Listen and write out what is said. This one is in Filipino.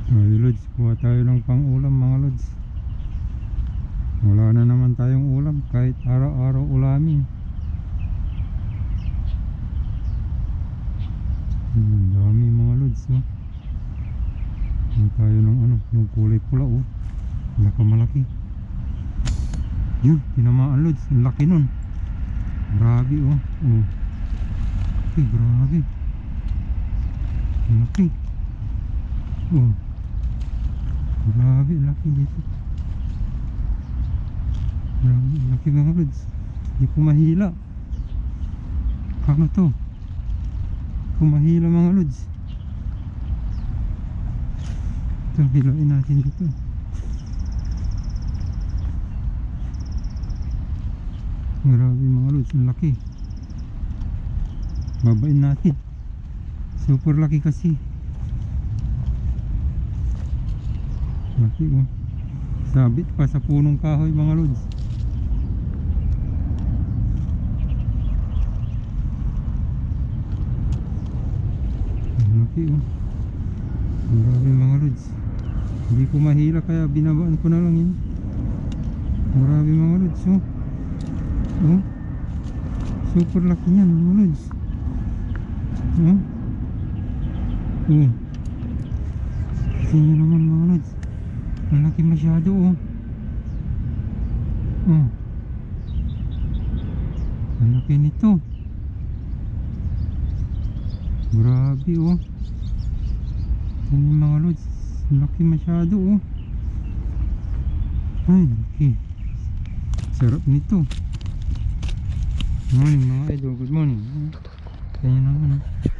Ay Lods, kuha tayo ng pang ulam mga Lods. Wala na naman tayong ulam kahit araw-araw ulamin. Dami mga Lods, oh. Kuha tayo ng ano, yung kulay pula, oh. Malaki. Yun, tinamaan Lods, ang laki nun. Grabe, oh. Oh. Okay, grabe. Ang laki. Oh. Grabe, laki dito. Grabe, laki mga Lods. Hindi ko mahila. Ano to? Hindi ko mahila mga Lods. Ito, hilain natin dito. Grabe mga Lods, ang laki. Babain natin. Super laki kasi. Laki, oh. Sabit pa sa punong kahoy mga Lods. Laki, oh. Grabe mga Lods. Hindi ko mahila kaya binabaan ko na lang yun. Grabe mga Lods, oh. Oh. Super laki yan mga Lods. Oh. Oh. Tingnan naman mga Lods. Ang laki masyado, oh. Oh. Ang laki nito. Grabe, oh. Ang mga Lods, ang laki masyado, oh. Ay, laki. Sarap nito. Good morning mga idol, good morning. Kaya naman, oh.